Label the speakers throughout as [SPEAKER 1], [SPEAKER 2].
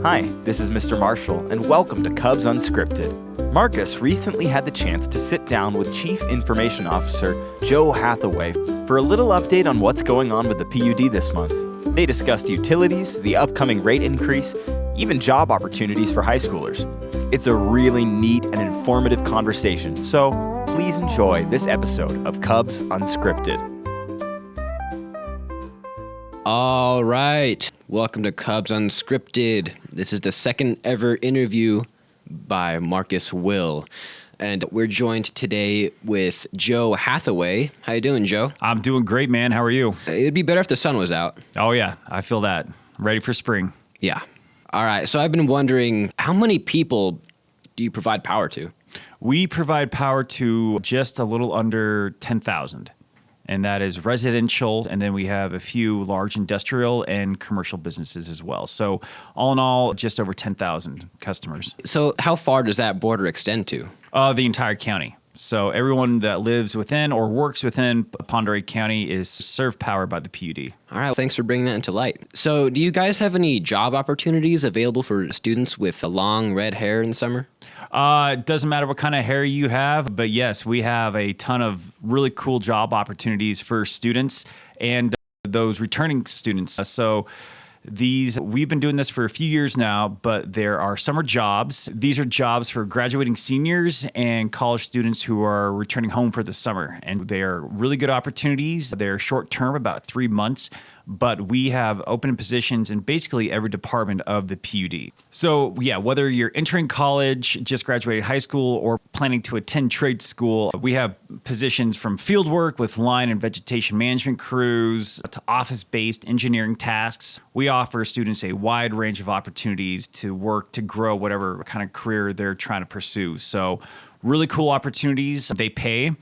[SPEAKER 1] Hi, this is Mr. Marshall, and welcome to KUBS Unscripted. Markus recently had the chance to sit down with Chief Information Officer Joe Hathaway for a little update on what's going on with the PUD this month. They discussed utilities, the upcoming rate increase, even job opportunities for high schoolers. It's a really neat and informative conversation, so please enjoy this episode of KUBS Unscripted.
[SPEAKER 2] All right. Welcome to KUBS Unscripted. This is the second ever interview by Markus Will. And we're joined today with Joe Hathaway. How you doing, Joe?
[SPEAKER 3] I'm doing great, man. How are you?
[SPEAKER 2] It'd be better if the sun was out.
[SPEAKER 3] Oh, yeah. I feel that. Ready for spring.
[SPEAKER 2] Yeah. All right. So I've been wondering, how many people do you provide power to?
[SPEAKER 3] We provide power to just a little under 10,000. And that is residential, and then we have a few large industrial and commercial businesses as well. So all in all, just over 10,000 customers.
[SPEAKER 2] So how far does that border extend to?
[SPEAKER 3] The entire county. So everyone that lives within or works within Pend Oreille County is served power by the PUD.
[SPEAKER 2] All right, thanks for bringing that into light. So do you guys have any job opportunities available for students with long red hair in the summer?
[SPEAKER 3] It doesn't matter what kind of hair you have, but yes, we have a ton of really cool job opportunities for students and those returning students. We've been doing this for a few years now, but there are summer jobs. These are jobs for graduating seniors and college students who are returning home for the summer. And they are really good opportunities. They're short term, about 3 months, but we have open positions in basically every department of the PUD. So yeah, whether you're entering college, just graduated high school, or planning to attend trade school, we have positions from field work with line and vegetation management crews to office-based engineering tasks. We offer students a wide range of opportunities to work to grow whatever kind of career they're trying to pursue. So really cool opportunities. They pay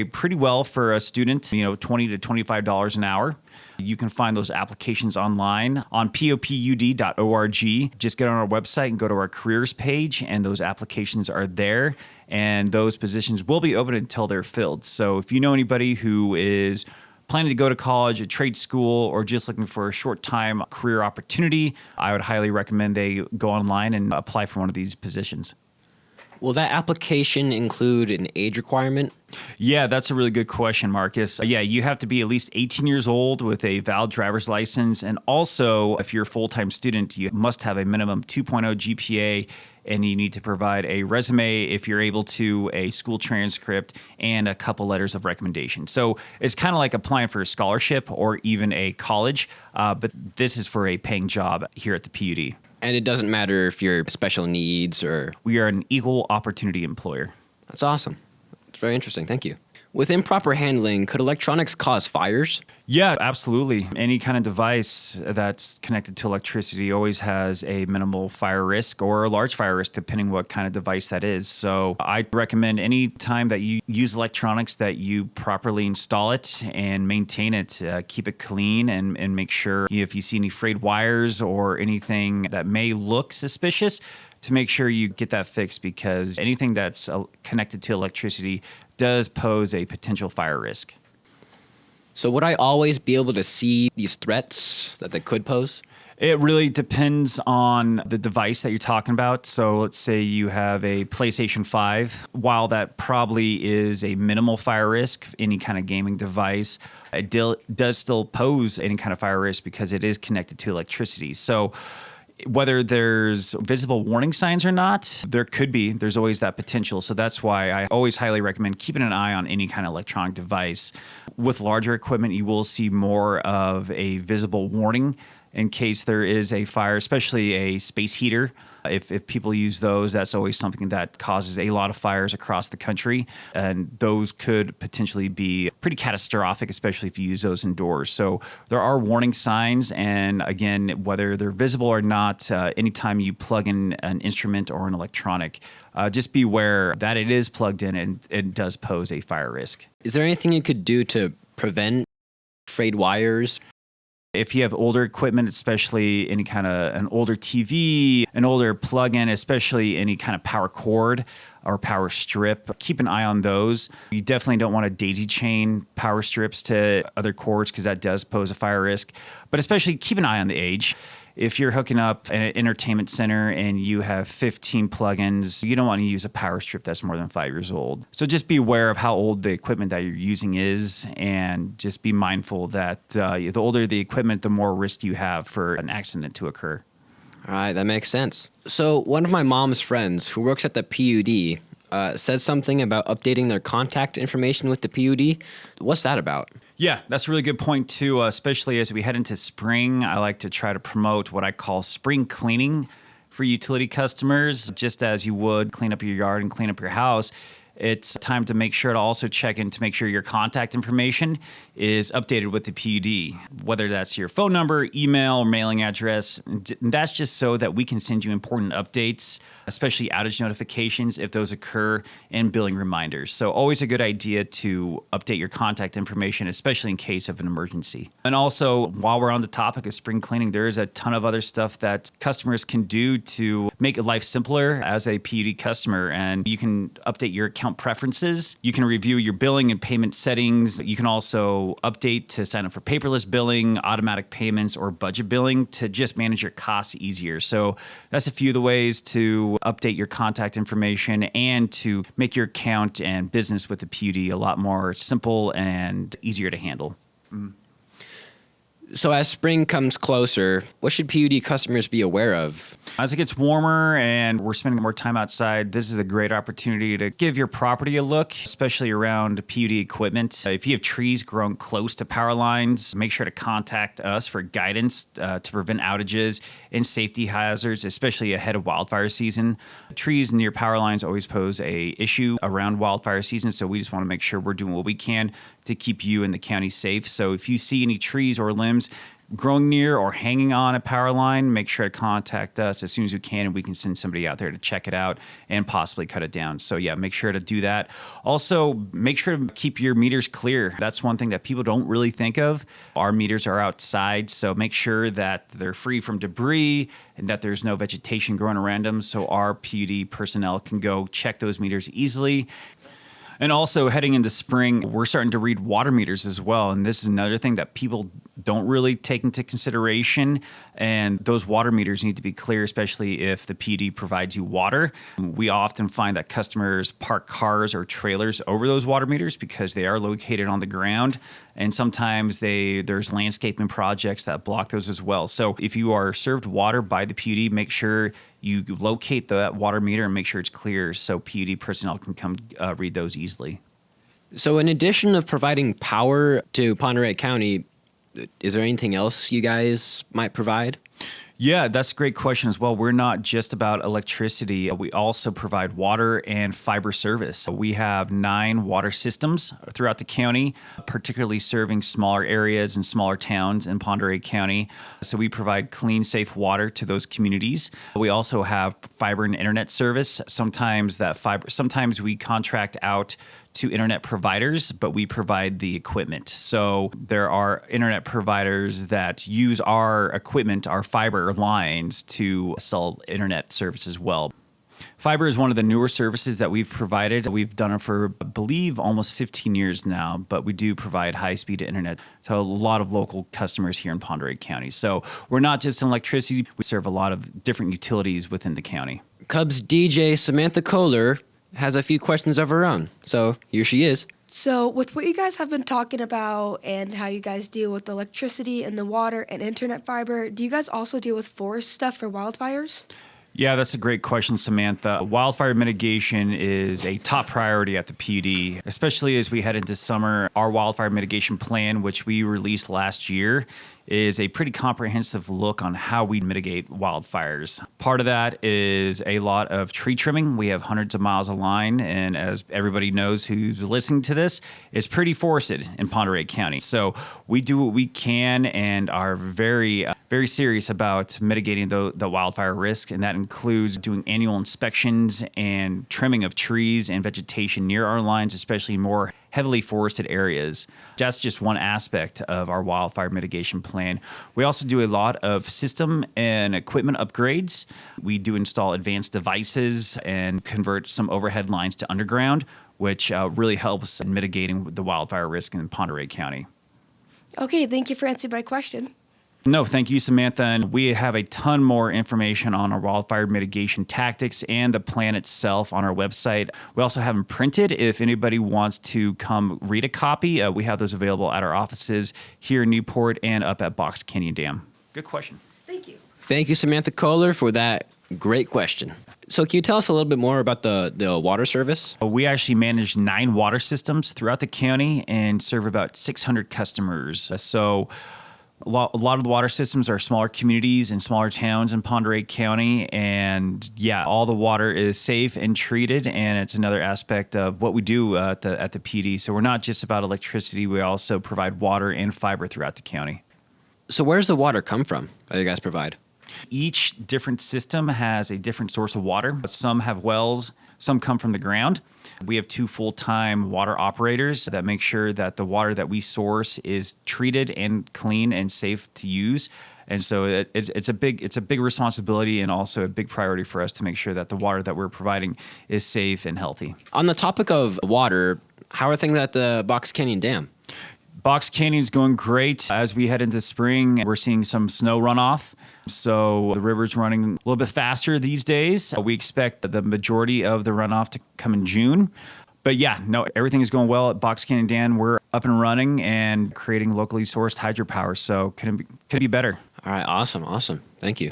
[SPEAKER 3] pretty well for a student, $20 to $25 an hour. You can find those applications online on popud.org. Just get on our website and go to our careers page, and those applications are there. And those positions will be open until they're filled. So if you know anybody who is planning to go to college, a trade school, or just looking for a short-time career opportunity, I would highly recommend they go online and apply for one of these positions.
[SPEAKER 2] Will that application include an age requirement?
[SPEAKER 3] Yeah, that's a really good question, Markus. Yeah, you have to be at least 18 years old with a valid driver's license. And also, if you're a full-time student, you must have a minimum 2.0 GPA, and you need to provide a resume, if you're able to, a school transcript, and a couple letters of recommendation. So it's kind of like applying for a scholarship or even a college, but this is for a paying job here at the PUD.
[SPEAKER 2] And it doesn't matter if you're special needs or...
[SPEAKER 3] We are an equal opportunity employer.
[SPEAKER 2] That's awesome. It's very interesting. Thank you. With improper handling, could electronics cause fires?
[SPEAKER 3] Yeah, absolutely. Any kind of device that's connected to electricity always has a minimal fire risk or a large fire risk, depending what kind of device that is. So I recommend any time that you use electronics that you properly install it and maintain it, keep it clean, and make sure if you see any frayed wires or anything that may look suspicious, to make sure you get that fixed, because anything that's connected to electricity does pose a potential fire risk.
[SPEAKER 2] So would I always be able to see these threats that they could pose?
[SPEAKER 3] It really depends on the device that you're talking about. So let's say you have a PlayStation 5. While that probably is a minimal fire risk, any kind of gaming device, it does still pose any kind of fire risk because it is connected to electricity. So whether there's visible warning signs or not, there's always that potential. So that's why I always highly recommend keeping an eye on any kind of electronic device. With larger equipment, you will see more of a visible warning in case there is a fire, especially a space heater. If people use those, that's always something that causes a lot of fires across the country. And those could potentially be pretty catastrophic, especially if you use those indoors. So there are warning signs. And again, whether they're visible or not, anytime you plug in an instrument or an electronic, just be aware that it is plugged in and it does pose a fire risk.
[SPEAKER 2] Is there anything you could do to prevent frayed wires?
[SPEAKER 3] If you have older equipment, especially any kind of an older TV, an older plug-in, especially any kind of power cord or power strip, keep an eye on those. You definitely don't want to daisy chain power strips to other cords because that does pose a fire risk. But especially keep an eye on the age. if you're hooking up an entertainment center and you have 15 plugins, you don't want to use a power strip that's more than 5 years old. So just be aware of how old the equipment that you're using is, and just be mindful that the older the equipment, the more risk you have for an accident to occur.
[SPEAKER 2] All right, that makes sense. So one of my mom's friends who works at the PUD said something about updating their contact information with the PUD. What's that about?
[SPEAKER 3] Yeah, that's a really good point too, especially as we head into spring. I like to try to promote what I call spring cleaning for utility customers. Just as you would clean up your yard and clean up your house, it's time to make sure to also check in to make sure your contact information is updated with the PUD, whether that's your phone number, email, or mailing address. And that's just so that we can send you important updates, especially outage notifications if those occur, and billing reminders. So always a good idea to update your contact information, especially in case of an emergency. And also, while we're on the topic of spring cleaning, there is a ton of other stuff that customers can do to make life simpler as a PUD customer. And you can update your account preferences. You can review your billing and payment settings. You can also update to sign up for paperless billing, automatic payments, or budget billing to just manage your costs easier. So that's a few of the ways to update your contact information and to make your account and business with the PUD a lot more simple and easier to handle.
[SPEAKER 2] So as spring comes closer, what should PUD customers be aware of?
[SPEAKER 3] As it gets warmer and we're spending more time outside, this is a great opportunity to give your property a look, especially around PUD equipment. If you have trees growing close to power lines, make sure to contact us for guidance to prevent outages and safety hazards, especially ahead of wildfire season. Trees near power lines always pose a issue around wildfire season, so we just want to make sure we're doing what we can to keep you and the county safe. So if you see any trees or limbs growing near or hanging on a power line, make sure to contact us as soon as we can, and we can send somebody out there to check it out and possibly cut it down. So yeah, make sure to do that. Also, make sure to keep your meters clear. That's one thing that people don't really think of. Our meters are outside, so make sure that they're free from debris and that there's no vegetation growing around them, so our PUD personnel can go check those meters easily. And also, heading into spring, we're starting to read water meters as well. And this is another thing that people don't really take into consideration. And those water meters need to be clear, especially if the PUD provides you water. We often find that customers park cars or trailers over those water meters because they are located on the ground. And sometimes there's landscaping projects that block those as well. So if you are served water by the PUD, make sure you locate that water meter and make sure it's clear so PUD personnel can come read those easily.
[SPEAKER 2] So in addition of providing power to Pend Oreille County, is there anything else you guys might provide?
[SPEAKER 3] Yeah, that's a great question as well. We're not just about electricity. We also provide water and fiber service. We have 9 water systems throughout the county, particularly serving smaller areas and smaller towns in Pend Oreille County. So we provide clean, safe water to those communities. We also have fiber and internet service. Sometimes we contract out to internet providers, but we provide the equipment. So there are internet providers that use our equipment, our fiber lines, to sell internet service as well. Fiber is one of the newer services that we've provided. We've done it for, I believe, almost 15 years now, but we do provide high-speed internet to a lot of local customers here in Pend Oreille County. So we're not just in electricity, we serve a lot of different utilities within the county.
[SPEAKER 2] KUBS DJ Samantha Kohler has a few questions of her own. So here she is.
[SPEAKER 4] So with what you guys have been talking about and how you guys deal with the electricity and the water and internet fiber, do you guys also deal with forest stuff for wildfires?
[SPEAKER 3] Yeah, that's a great question, Samantha. Wildfire mitigation is a top priority at the PUD, especially as we head into summer. Our wildfire mitigation plan, which we released last year, is a pretty comprehensive look on how we mitigate wildfires. Part of that is a lot of tree trimming. We have hundreds of miles of line, and as everybody knows who's listening to this, it's pretty forested in Pend Oreille County. So we do what we can and are very serious about mitigating the wildfire risk, and that includes doing annual inspections and trimming of trees and vegetation near our lines, especially more heavily forested areas. That's just one aspect of our wildfire mitigation plan. We also do a lot of system and equipment upgrades. We do install advanced devices and convert some overhead lines to underground, which really helps in mitigating the wildfire risk in Pend Oreille County.
[SPEAKER 4] Okay, thank you for answering my question.
[SPEAKER 3] No, thank you, Samantha. And we have a ton more information on our wildfire mitigation tactics and the plan itself on our website. We also have them printed. If anybody wants to come read a copy, we have those available at our offices here in Newport and up at Box Canyon Dam. Good question.
[SPEAKER 4] Thank you.
[SPEAKER 2] Thank you, Samantha Kohler, for that great question. So can you tell us a little bit more about the water service?
[SPEAKER 3] We actually manage 9 water systems throughout the county and serve about 600 customers. So a lot of the water systems are smaller communities and smaller towns in Ponderay County. And yeah, all the water is safe and treated. And it's another aspect of what we do at the PUD. So we're not just about electricity. We also provide water and fiber throughout the county.
[SPEAKER 2] So where does the water come from that you guys provide?
[SPEAKER 3] Each different system has a different source of water. Some have wells, some come from the ground. We have 2 full-time water operators that make sure that the water that we source is treated and clean and safe to use. And so it's a big responsibility and also a big priority for us to make sure that the water that we're providing is safe and healthy.
[SPEAKER 2] On the topic of water, how are things at the Box Canyon Dam?
[SPEAKER 3] Box Canyon is going great. As we head into spring, we're seeing some snow runoff. So the river's running a little bit faster these days. We expect the majority of the runoff to come in June. But yeah, no, everything is going well at Box Canyon Dam. We're up and running and creating locally sourced hydropower. So could it be better?
[SPEAKER 2] All right, awesome. Thank you.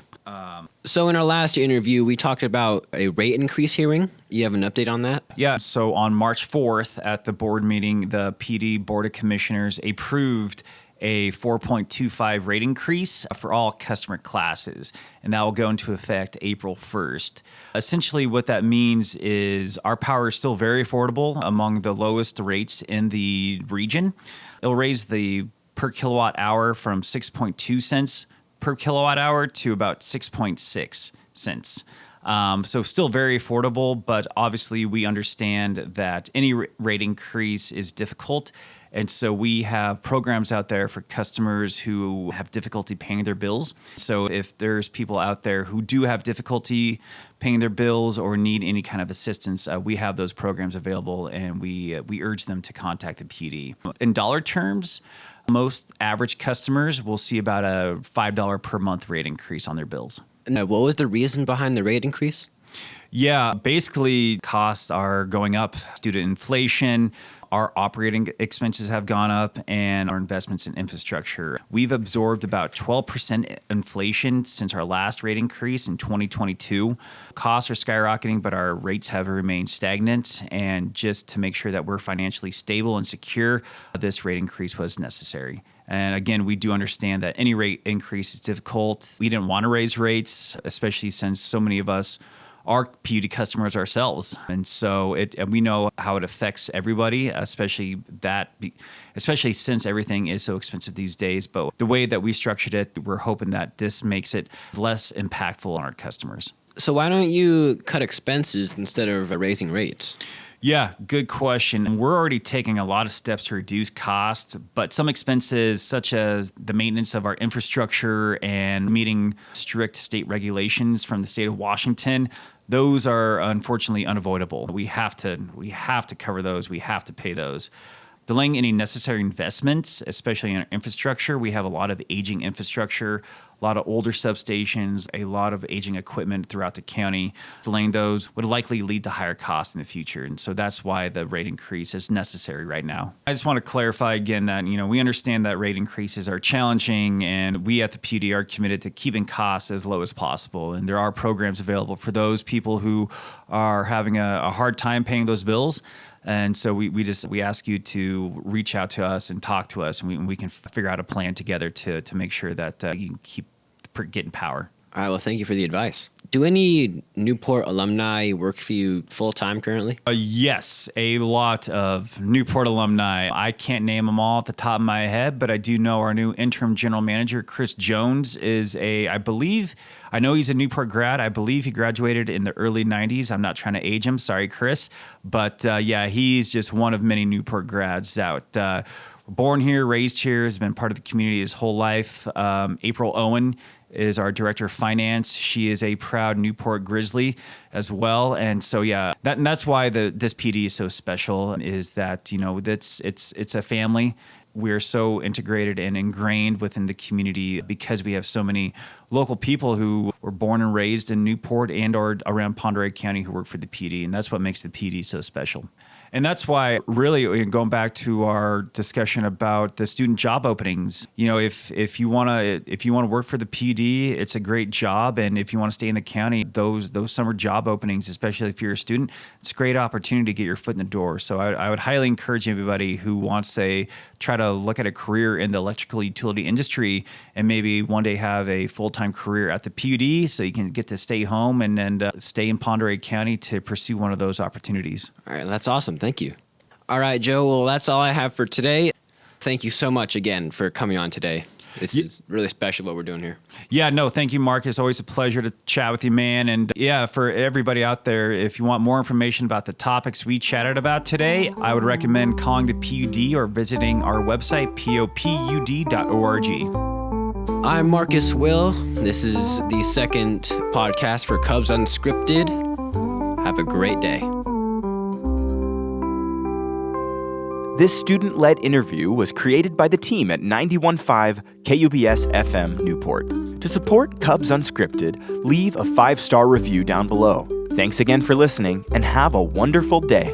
[SPEAKER 2] So in our last interview, we talked about a rate increase hearing. You have an update on that?
[SPEAKER 3] Yeah, so on March 4th at the board meeting, the PD Board of Commissioners approved a 4.25 rate increase for all customer classes, and that will go into effect April 1st. Essentially, what that means is our power is still very affordable, among the lowest rates in the region. It'll raise the per kilowatt hour from 6.2 cents per kilowatt hour to about 6.6 cents. So still very affordable, but obviously we understand that any rate increase is difficult. And so we have programs out there for customers who have difficulty paying their bills. So if there's people out there who do have difficulty paying their bills or need any kind of assistance, we have those programs available, and we urge them to contact the PD. In dollar terms, most average customers will see about a $5 per month rate increase on their bills.
[SPEAKER 2] And what was the reason behind the rate increase?
[SPEAKER 3] Yeah, basically costs are going up due to inflation. Our operating expenses have gone up and our investments in infrastructure. We've absorbed about 12% inflation since our last rate increase in 2022. Costs are skyrocketing, but our rates have remained stagnant. And just to make sure that we're financially stable and secure, this rate increase was necessary. And again, we do understand that any rate increase is difficult. We didn't want to raise rates, especially since so many of us are PUD customers ourselves. And so and we know how it affects everybody, especially since everything is so expensive these days. But the way that we structured it, we're hoping that this makes it less impactful on our customers.
[SPEAKER 2] So why don't you cut expenses instead of raising rates?
[SPEAKER 3] Yeah, good question. We're already taking a lot of steps to reduce costs, but some expenses, such as the maintenance of our infrastructure and meeting strict state regulations from the state of Washington, those are unfortunately unavoidable. We have to cover those. We have to pay those. Delaying any necessary investments, especially in our infrastructure. We have a lot of aging infrastructure, a lot of older substations, a lot of aging equipment throughout the county. Delaying those would likely lead to higher costs in the future. And so that's why the rate increase is necessary right now. I just want to clarify again that, we understand that rate increases are challenging, and we at the PUD are committed to keeping costs as low as possible. And there are programs available for those people who are having a hard time paying those bills. And so we ask you to reach out to us and talk to us, and we can figure out a plan together to make sure that you can keep getting power.
[SPEAKER 2] All right, well, thank you for the advice. Do any Newport alumni work for you full-time currently?
[SPEAKER 3] Yes, a lot of Newport alumni. I can't name them all at the top of my head, but I do know our new interim general manager, Chris Jones, I know he's a Newport grad. I believe he graduated in the early 90s. I'm not trying to age him. Sorry, Chris. But yeah, he's just one of many Newport grads out. Born here, raised here, has been part of the community his whole life. April Owen is our director of finance. She is a proud Newport Grizzly as well. And so, yeah, that's why this PD is so special, is that, it's a family. we're so integrated and ingrained within the community because we have so many local people who were born and raised in Newport and or around Pend Oreille County who work for the PUD, and that's what makes the PUD so special. And that's why, really, going back to our discussion about the student job openings, if you want to work for the PUD, it's a great job, and if you want to stay in the county, those summer job openings, especially if you're a student, it's a great opportunity to get your foot in the door. So I would highly encourage everybody who wants to try to look at a career in the electrical utility industry and maybe one day have a full-time career at the PUD, so you can get to stay home and stay in Pend Oreille County to pursue one of those opportunities.
[SPEAKER 2] All right, that's awesome. Thank you. All right, Joe, well, that's all I have for today. Thank you so much again for coming on today. This is really special what we're doing here.
[SPEAKER 3] Yeah, no, thank you, Markus. Always a pleasure to chat with you, man. And yeah, for everybody out there, if you want more information about the topics we chatted about today, I would recommend calling the PUD or visiting our website, popud.org.
[SPEAKER 2] I'm Markus Will. This is the second podcast for KUBS Unscripted. Have a great day.
[SPEAKER 1] This student-led interview was created by the team at 91.5 KUBS FM Newport. To support KUBS Unscripted, leave a 5-star review down below. Thanks again for listening, and have a wonderful day.